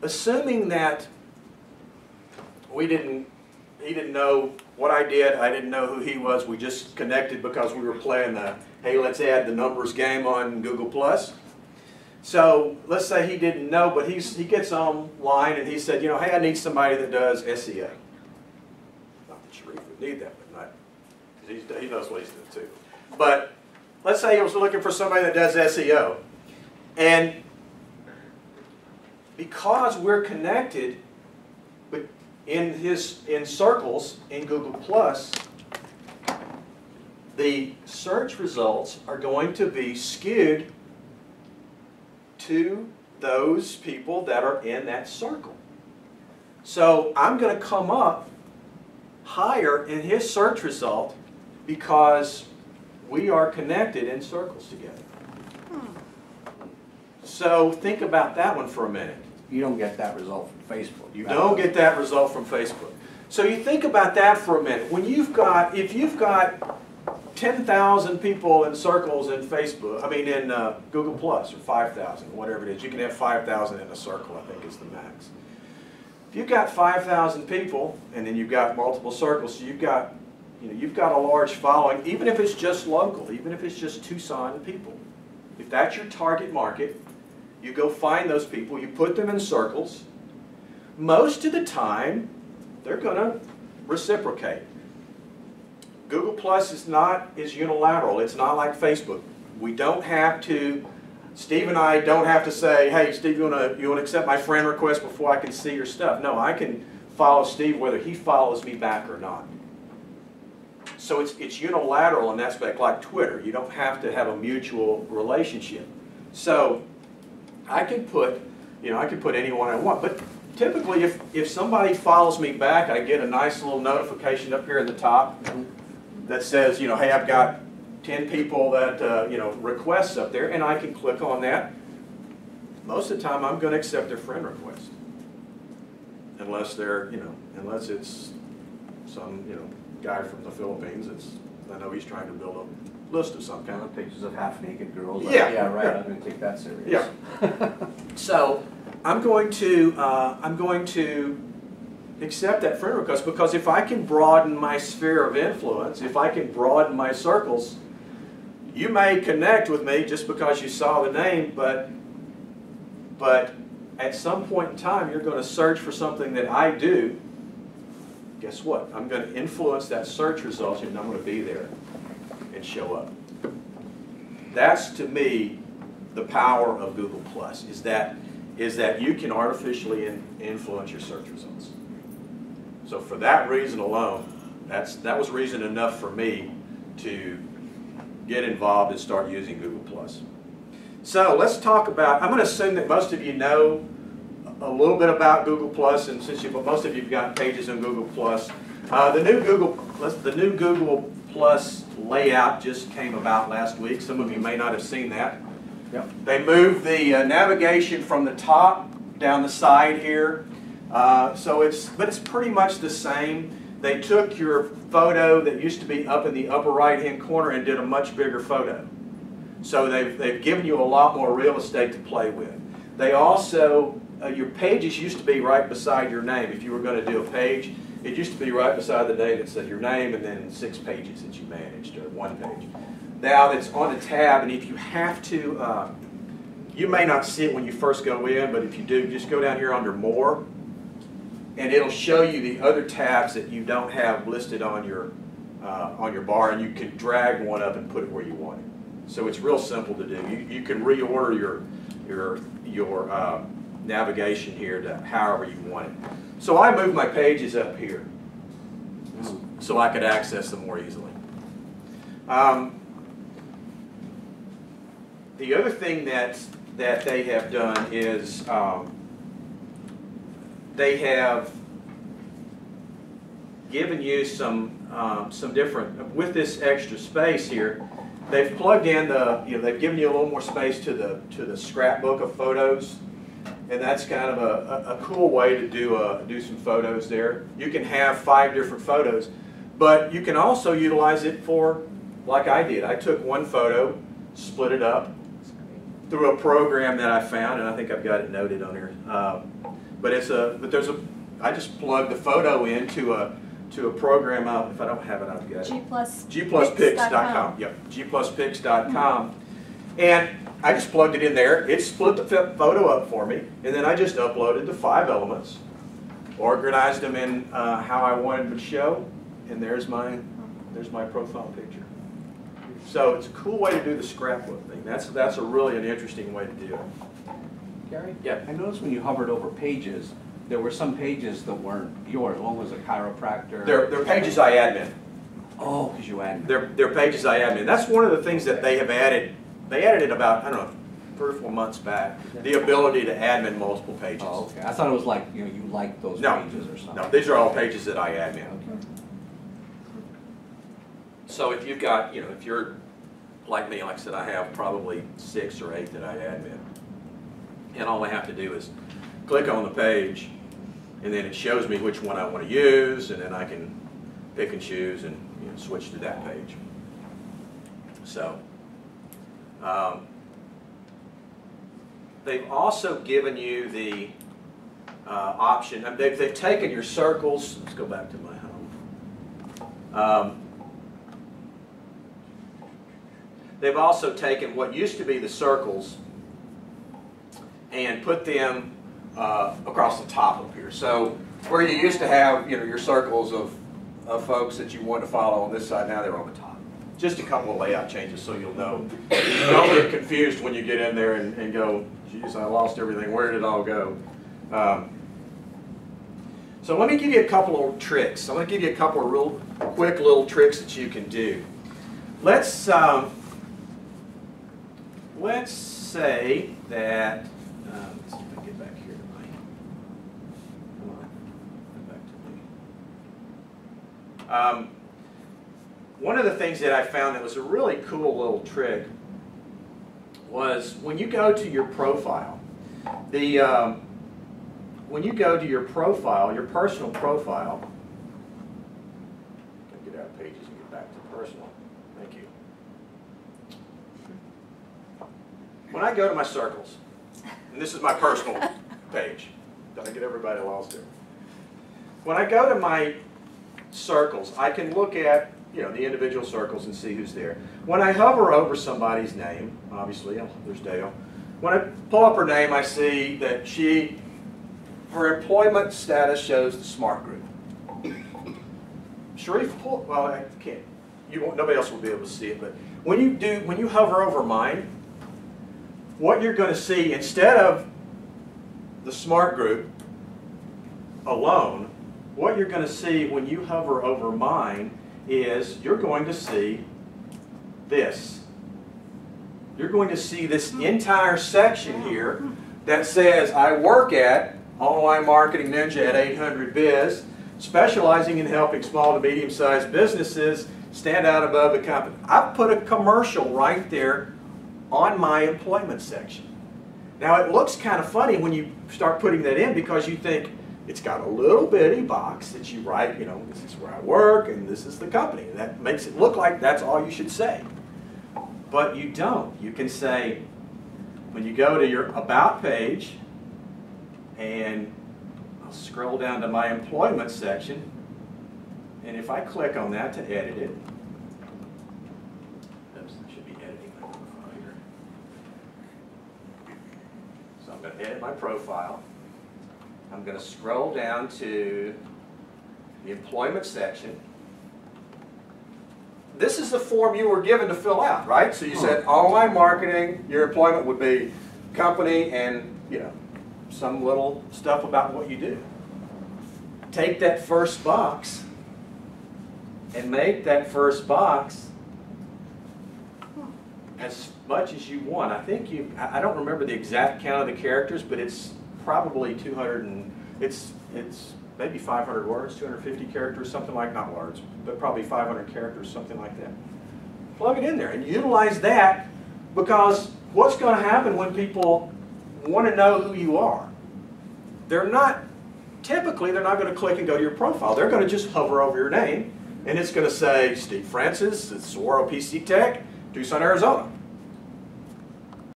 assuming that he didn't know what I did, I didn't know who he was, we just connected because we were playing the, hey, let's add the numbers game on Google+. So let's say he didn't know, but he gets online and he said, you know, hey, I need somebody that does SEO. Not that Sharif would need that, but not, because he knows what he's doing too. But let's say he was looking for somebody that does SEO. And because we're connected in circles in Google+, the search results are going to be skewed to those people that are in that circle. So I'm going to come up higher in his search result because we are connected in circles together. So think about that one for a minute. You don't get that result from Facebook. You don't get that result from Facebook. So you think about that for a minute. When if you've got 10,000 people in circles in Facebook, I mean in Google Plus, or 5,000, whatever it is. You can have 5,000 in a circle, I think is the max. If you've got 5,000 people, and then you've got multiple circles, so you've got a large following, even if it's just local, even if it's just Tucson people. If that's your target market, you go find those people, you put them in circles. Most of the time, they're going to reciprocate. Google Plus is unilateral. It's not like Facebook. We don't have to, Steve and I don't have to say, hey, Steve, you want to accept my friend request before I can see your stuff? No, I can follow Steve whether he follows me back or not. So it's unilateral in that aspect, like Twitter. You don't have to have a mutual relationship. So I can put anyone I want, but typically if somebody follows me back, I get a nice little notification up here at the top that says, hey, I've got 10 people that requests up there, and I can click on that. Most of the time, I'm going to accept their friend request, unless unless it's some guy from the Philippines. I know he's trying to build a list of some kind. Pictures of half-naked girls. Yeah, yeah, right. Yeah. I'm going to take that serious. Yeah. So I'm going to accept that friend request, because if I can broaden my sphere of influence, if I can broaden my circles, you may connect with me just because you saw the name, but at some point in time you're going to search for something that I do. Guess what? I'm going to influence that search result, and I'm going to be there and show up. That's, to me, the power of Google Plus, is that you can artificially influence your search results. So for that reason alone, that was reason enough for me to get involved and start using Google Plus. So let's talk about, I'm going to assume that most of you know a little bit about Google Plus, and since most of you have got pages on Google Plus, the new Google Plus layout just came about last week. Some of you may not have seen that. Yep. They moved the navigation from the top down the side here, but it's pretty much the same. They took your photo that used to be up in the upper right-hand corner and did a much bigger photo. So they've given you a lot more real estate to play with. They also, your pages used to be right beside your name. If you were going to do a page, it used to be right beside the name that said your name and then 6 pages that you managed, or 1 page. Now it's on a tab, and if you have to, you may not see it when you first go in, but if you do, just go down here under More, and it'll show you the other tabs that you don't have listed on your bar, and you can drag one up and put it where you want it. So it's real simple to do. You can reorder your navigation here to however you want it. So I moved my pages up here so I could access them more easily. The other thing that they have done is they have given you some different, with this extra space here, they've plugged in they've given you a little more space to the scrapbook of photos, and that's kind of a cool way to do some photos there. You can have 5 different photos, but you can also utilize it for, like I did. I took one photo, split it up through a program that I found, and I think I've got it noted on here. but I just plug the photo into a program out. If I don't have it, I've got it. G+Pics.com. Yep, G+Pics.com. And I just plugged it in there. It split the photo up for me, and then I just uploaded the 5 elements, organized them in how I wanted them to show, and there's my profile picture. So it's a cool way to do the scrapbook thing. That's really an interesting way to do it. Gary? Yeah. I noticed when you hovered over pages, there were some pages that weren't yours. One was a chiropractor. They're pages I admin. Oh, because you admin. They're pages I admin. That's one of the things that they have added. They added it about, I don't know, 3 or 4 months back. The ability to admin multiple pages. Oh, okay. I thought it was like, you liked those pages or something. No, these are all pages that I admin. Okay. So if you've got, if you're like me, like I said, I have probably 6 or 8 that I admin. And all I have to do is click on the page, and then it shows me which one I want to use, and then I can pick and choose and switch to that page. So they've also given you the option. They've taken your circles. Let's go back to my home. They've also taken what used to be the circles and put them across the top up here. So where you used to have your circles of folks that you want to follow on this side, now they're on the top. Just a couple of layout changes so you'll know. Don't get confused when you get in there and go, geez, I lost everything. Where did it all go? So let me give you a couple of tricks. I'm going to give you a couple of real quick little tricks that you can do. Let's say that, let's see if I get back here to my, come on, come back to me. One of the things that I found that was a really cool little trick was when you go to your profile, when you go to your profile, your personal profile, get out of pages and get back to personal. Thank you. When I go to my circles, and this is my personal page, don't I get everybody lost here? When I go to my circles, I can look at the individual circles and see who's there. When I hover over somebody's name, obviously, there's Dale. When I pull up her name, I see that her employment status shows the SMART group. Sharif, well, I can't. Nobody else will be able to see it, but when you hover over mine, what you're going to see, instead of the SMART group alone, what you're going to see when you hover over mine is you're going to see this. You're going to see this entire section here that says, I work at Online Marketing Ninja at 800 Biz, specializing in helping small to medium-sized businesses stand out above the company. I've put a commercial right there on my employment section. Now it looks kind of funny when you start putting that in because you think it's got a little bitty box that you write, this is where I work and this is the company. That makes it look like that's all you should say. But you don't. You can say, when you go to your About page, and I'll scroll down to my employment section, and if I click on that to edit it, oops, I should be editing my profile here. So I'm going to edit my profile. I'm going to scroll down to the employment section. This is the form you were given to fill out, right? So you said online marketing, your employment would be company and, some little stuff about what you do. Take that first box and make that first box as much as you want. I don't remember the exact count of the characters, but it's probably 200 and it's maybe 500 words, 250 characters, something like, not words, but probably 500 characters, something like that. Plug it in there and utilize that, because what's going to happen when people want to know who you are? Typically they're not going to click and go to your profile. They're going to just hover over your name, and it's going to say Steve Francis, it's Saguaro PC Tech, Tucson, Arizona.